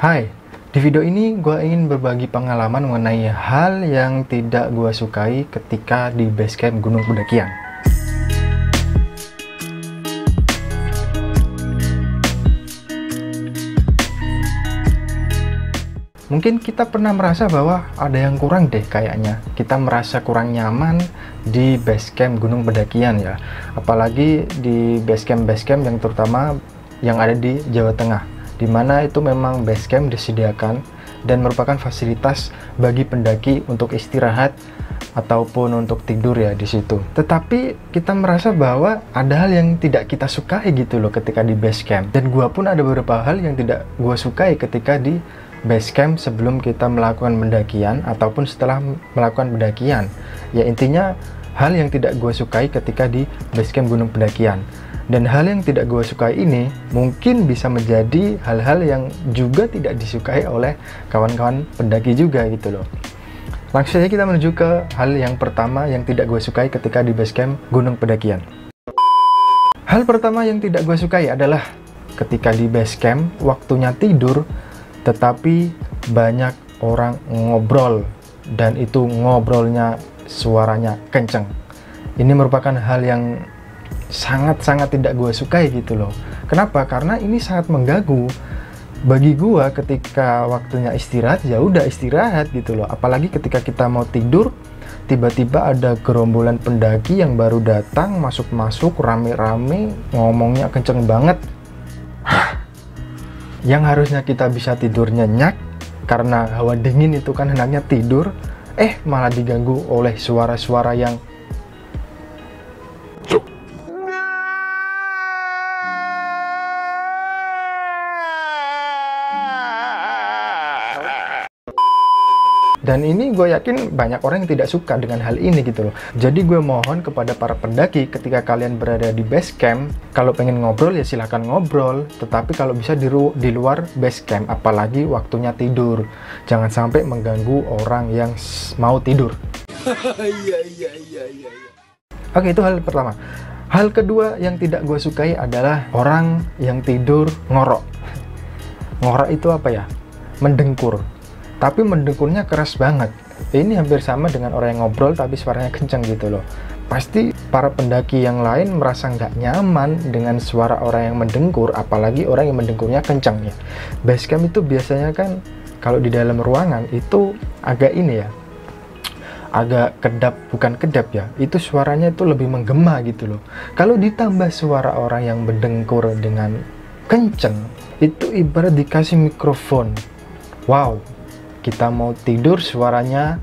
Hai, di video ini gue ingin berbagi pengalaman mengenai hal yang tidak gue sukai ketika di basecamp gunung pendakian. Mungkin kita pernah merasa bahwa ada yang kurang deh kayaknya. Kita merasa kurang nyaman di basecamp gunung pendakian ya. Apalagi di basecamp yang terutama yang ada di Jawa Tengah, di mana itu memang basecamp disediakan dan merupakan fasilitas bagi pendaki untuk istirahat ataupun untuk tidur ya di situ. Tetapi kita merasa bahwa ada hal yang tidak kita sukai gitu loh ketika di basecamp. Dan gua pun ada beberapa hal yang tidak gua sukai ketika di basecamp sebelum kita melakukan pendakian ataupun setelah melakukan pendakian. Ya intinya hal yang tidak gua sukai ketika di basecamp gunung pendakian. Dan hal yang tidak gue sukai ini mungkin bisa menjadi hal-hal yang juga tidak disukai oleh kawan-kawan pendaki juga gitu loh. Langsung saja kita menuju ke hal yang pertama yang tidak gue sukai ketika di basecamp gunung pendakian. Hal pertama yang tidak gue sukai adalah ketika di basecamp waktunya tidur tetapi banyak orang ngobrol, dan itu ngobrolnya suaranya kenceng. Ini merupakan hal yang sangat-sangat tidak gue sukai gitu loh. Kenapa? Karena ini sangat mengganggu bagi gue ketika waktunya istirahat. Ya udah istirahat gitu loh. Apalagi ketika kita mau tidur, tiba-tiba ada gerombolan pendaki yang baru datang, masuk-masuk rame-rame, ngomongnya kenceng banget. Yang harusnya kita bisa tidur nyenyak karena hawa dingin itu kan hendaknya tidur, malah diganggu oleh suara-suara yang dan ini gue yakin banyak orang yang tidak suka dengan hal ini gitu loh. Jadi gue mohon kepada para pendaki, ketika kalian berada di base camp, kalau pengen ngobrol ya silahkan ngobrol, tetapi kalau bisa di luar base camp, apalagi waktunya tidur. Jangan sampai mengganggu orang yang mau tidur. Oke, itu hal pertama. Hal kedua yang tidak gue sukai adalah orang yang tidur ngorok. Ngorok itu apa ya? Mendengkur. Tapi mendengkurnya keras banget. Ini hampir sama dengan orang yang ngobrol tapi suaranya kencang gitu loh. Pasti para pendaki yang lain merasa nggak nyaman dengan suara orang yang mendengkur, apalagi orang yang mendengkurnya kencang ya. Basecamp itu biasanya kan kalau di dalam ruangan itu agak ini ya, agak kedap, bukan kedap ya, itu suaranya itu lebih menggema gitu loh. Kalau ditambah suara orang yang mendengkur dengan kencang, itu ibarat dikasih mikrofon. Wow, kita mau tidur suaranya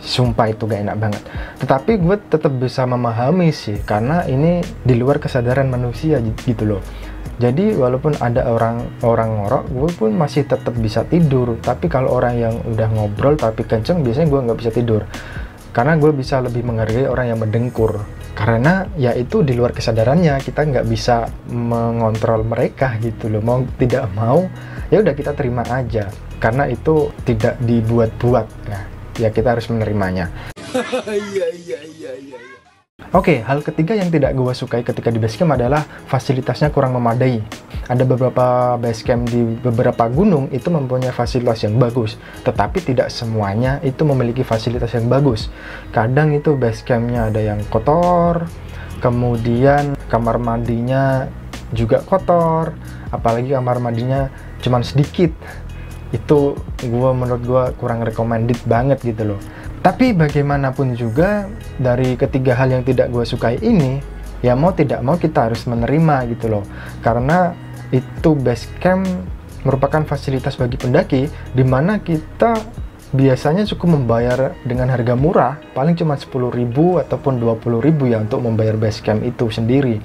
sumpah itu gak enak banget. Tetapi gue tetap bisa memahami sih, karena ini di luar kesadaran manusia gitu loh. Jadi walaupun ada orang ngorok, gue pun masih tetap bisa tidur. Tapi kalau orang yang udah ngobrol tapi kenceng, biasanya gue nggak bisa tidur, karena gue bisa lebih menghargai orang yang mendengkur. Karena ya itu di luar kesadarannya, kita nggak bisa mengontrol mereka gitu loh. Mau tidak mau ya udah kita terima aja, karena itu tidak dibuat-buat ya kita harus menerimanya. Oke, hal ketiga yang tidak gue sukai ketika di basecamp adalah fasilitasnya kurang memadai. Ada beberapa basecamp di beberapa gunung itu mempunyai fasilitas yang bagus, tetapi tidak semuanya itu memiliki fasilitas yang bagus. Kadang itu basecampnya ada yang kotor, kemudian kamar mandinya juga kotor, apalagi kamar mandinya cuman sedikit. Itu menurut gue kurang recommended banget gitu loh. Tapi bagaimanapun juga, dari ketiga hal yang tidak gue sukai ini, ya mau tidak mau kita harus menerima gitu loh. Karena itu basecamp merupakan fasilitas bagi pendaki, di mana kita biasanya cukup membayar dengan harga murah, paling cuma 10.000 ataupun 20.000 ya untuk membayar basecamp itu sendiri.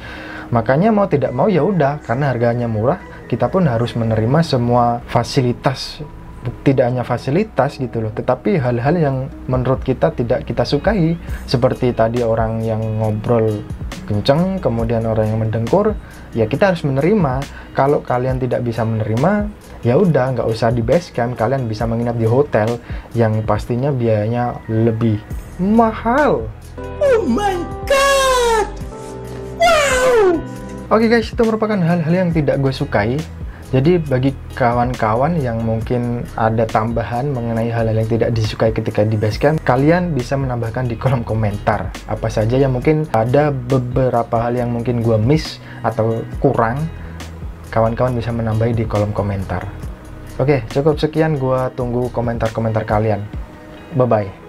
Makanya mau tidak mau ya udah, karena harganya murah, kita pun harus menerima semua fasilitas. Tidak hanya fasilitas gitu loh, tetapi hal-hal yang menurut kita tidak kita sukai, seperti tadi orang yang ngobrol kenceng, kemudian orang yang mendengkur, ya kita harus menerima. Kalau kalian tidak bisa menerima, ya udah nggak usah di basecamp, kalian bisa menginap di hotel yang pastinya biayanya lebih mahal. Oh my god, wow, Oke guys, itu merupakan hal-hal yang tidak gue sukai. Jadi bagi kawan-kawan yang mungkin ada tambahan mengenai hal-hal yang tidak disukai ketika di Basecamp, kalian bisa menambahkan di kolom komentar apa saja yang mungkin ada beberapa hal yang mungkin gue miss atau kurang. Kawan-kawan bisa menambahi di kolom komentar. Oke, cukup sekian, gue tunggu komentar-komentar kalian. Bye-bye.